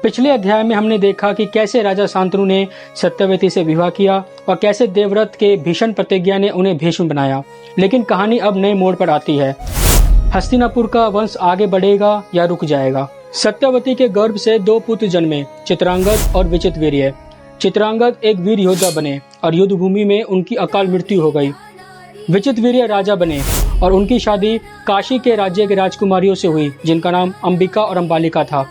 पिछले अध्याय में हमने देखा कि कैसे राजा शांतनु ने सत्यवती से विवाह किया और कैसे देवव्रत के भीषण प्रतिज्ञा ने उन्हें भीष्म बनाया। लेकिन कहानी अब नए मोड़ पर आती है। हस्तिनापुर का वंश आगे बढ़ेगा या रुक जाएगा। सत्यवती के गर्भ से 2 पुत्र जन्मे, चित्रांगद और विचित्रवीर्य। चित्रांगद एक वीर योद्धा बने और युद्ध भूमि में उनकी अकाल मृत्यु हो गई। विचित्रवीर्य राजा बने और उनकी शादी काशी के राज्य के राजकुमारियों से हुई, जिनका नाम अंबिका और अंबालिका था।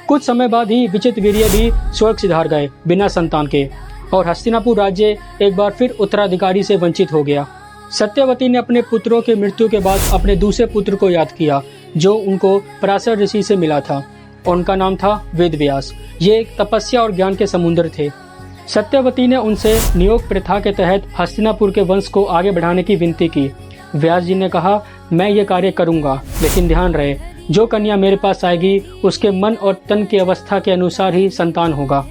कुछ समय बाद ही विचित्रवीर्य भी स्वर्ग सिधार गए बिना संतान के, और हस्तिनापुर राज्य एक बार फिर उत्तराधिकारी से वंचित हो गया। सत्यवती ने अपने पुत्रों के मृत्यु के बाद अपने दूसरे पुत्र को याद किया, जो उनको पराशर ऋषि से मिला था। उनका नाम था वेदव्यास। ये एक तपस्या और ज्ञान के समुद्र थे। सत्यवती ने उनसे नियोग प्रथा के तहत हस्तिनापुर के वंश को आगे बढ़ाने की विनती की। व्यास जी ने कहा, मैं ये कार्य करूंगा, लेकिन ध्यान रहे, जो कन्या मेरे पास आएगी उसके मन और तन की अवस्था के अनुसार ही संतान होगा।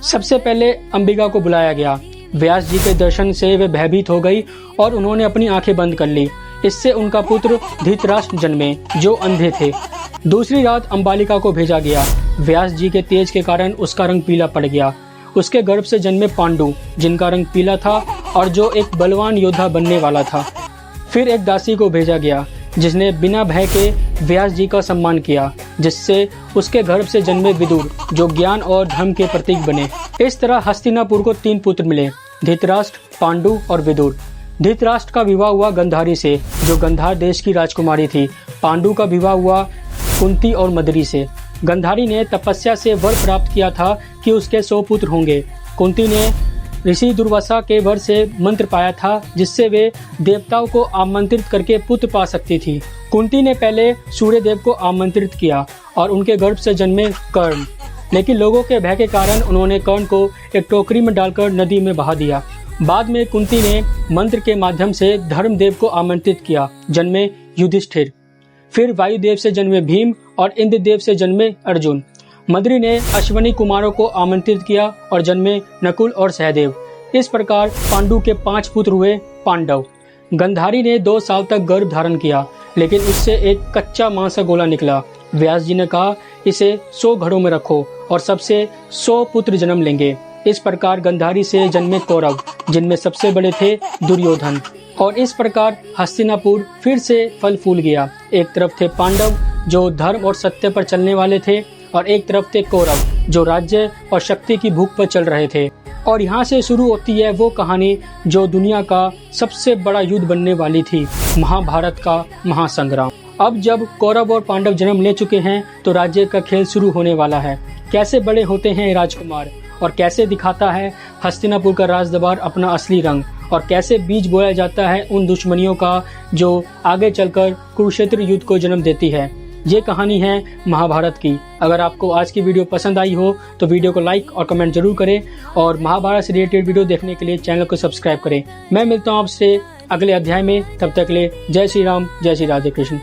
सबसे पहले अंबिका को बुलाया गया। व्यास जी के दर्शन से वे भयभीत हो गई और उन्होंने अपनी आंखें बंद कर ली। इससे उनका पुत्र धृतराष्ट्र जन्मे, जो अंधे थे। दूसरी रात अंबालिका को भेजा गया। व्यास जी के तेज के कारण उसका रंग पीला पड़ गया। उसके गर्भ से जन्मे पांडु, जिनका रंग पीला था और जो एक बलवान योद्धा बनने वाला था। फिर एक दासी को भेजा गया, जिसने बिना भय के व्यास जी का सम्मान किया, जिससे उसके गर्भ से जन्मे विदुर, जो ज्ञान और धर्म के प्रतीक बने। इस तरह हस्तिनापुर को 3 पुत्र मिले, धृतराष्ट्र, पांडु और विदुर। धृतराष्ट्र का विवाह हुआ गंधारी से, जो गंधार देश की राजकुमारी थी। पांडु का विवाह हुआ कुंती और मदरी से। गंधारी ने तपस्या से वर प्राप्त किया था कि उसके 100 पुत्र होंगे। कुंती ने ऋषि दुर्वासा के वर से मंत्र पाया था, जिससे वे देवताओं को आमंत्रित करके पुत्र पा सकती थी। कुंती ने पहले सूर्यदेव को आमंत्रित किया और उनके गर्भ से जन्मे कर्ण, लेकिन लोगों के भय के कारण उन्होंने कर्ण को एक टोकरी में डालकर नदी में बहा दिया। बाद में कुंती ने मंत्र के माध्यम से धर्मदेव को आमंत्रित किया, जन्मे युधिष्ठिर। फिर वायुदेव से जन्मे भीम और इंद्रदेव से जन्मे अर्जुन। मद्री ने अश्वनी कुमारों को आमंत्रित किया और जन्मे नकुल और सहदेव। इस प्रकार पांडु के 5 पुत्र हुए पांडव। गंधारी ने 2 साल तक गर्भ धारण किया, लेकिन उससे एक कच्चा मांस का गोला निकला। व्यास जी ने कहा, इसे 100 घड़ों में रखो और सबसे 100 पुत्र जन्म लेंगे। इस प्रकार गंधारी से जन्मे कौरव, जिनमें सबसे बड़े थे दुर्योधन। और इस प्रकार हस्तिनापुर फिर से फल फूल गया। एक तरफ थे पांडव, जो धर्म और सत्य पर चलने वाले थे, और एक तरफ थे कौरव, जो राज्य और शक्ति की भूख पर चल रहे थे। और यहाँ से शुरू होती है वो कहानी जो दुनिया का सबसे बड़ा युद्ध बनने वाली थी, महाभारत का महासंग्राम। अब जब कौरव और पांडव जन्म ले चुके हैं, तो राज्य का खेल शुरू होने वाला है। कैसे बड़े होते हैं राजकुमार, और कैसे दिखाता है हस्तिनापुर का राजदरबार अपना असली रंग, और कैसे बीज बोया जाता है उन दुश्मनियों का जो आगे चलकर कुरुक्षेत्र युद्ध को जन्म देती है। ये कहानी है महाभारत की। अगर आपको आज की वीडियो पसंद आई हो तो वीडियो को लाइक और कमेंट जरूर करें, और महाभारत से रिलेटेड वीडियो देखने के लिए चैनल को सब्सक्राइब करें। मैं मिलता हूँ आपसे अगले अध्याय में। तब तक के लिए जय श्री राम, जय श्री राधे कृष्ण।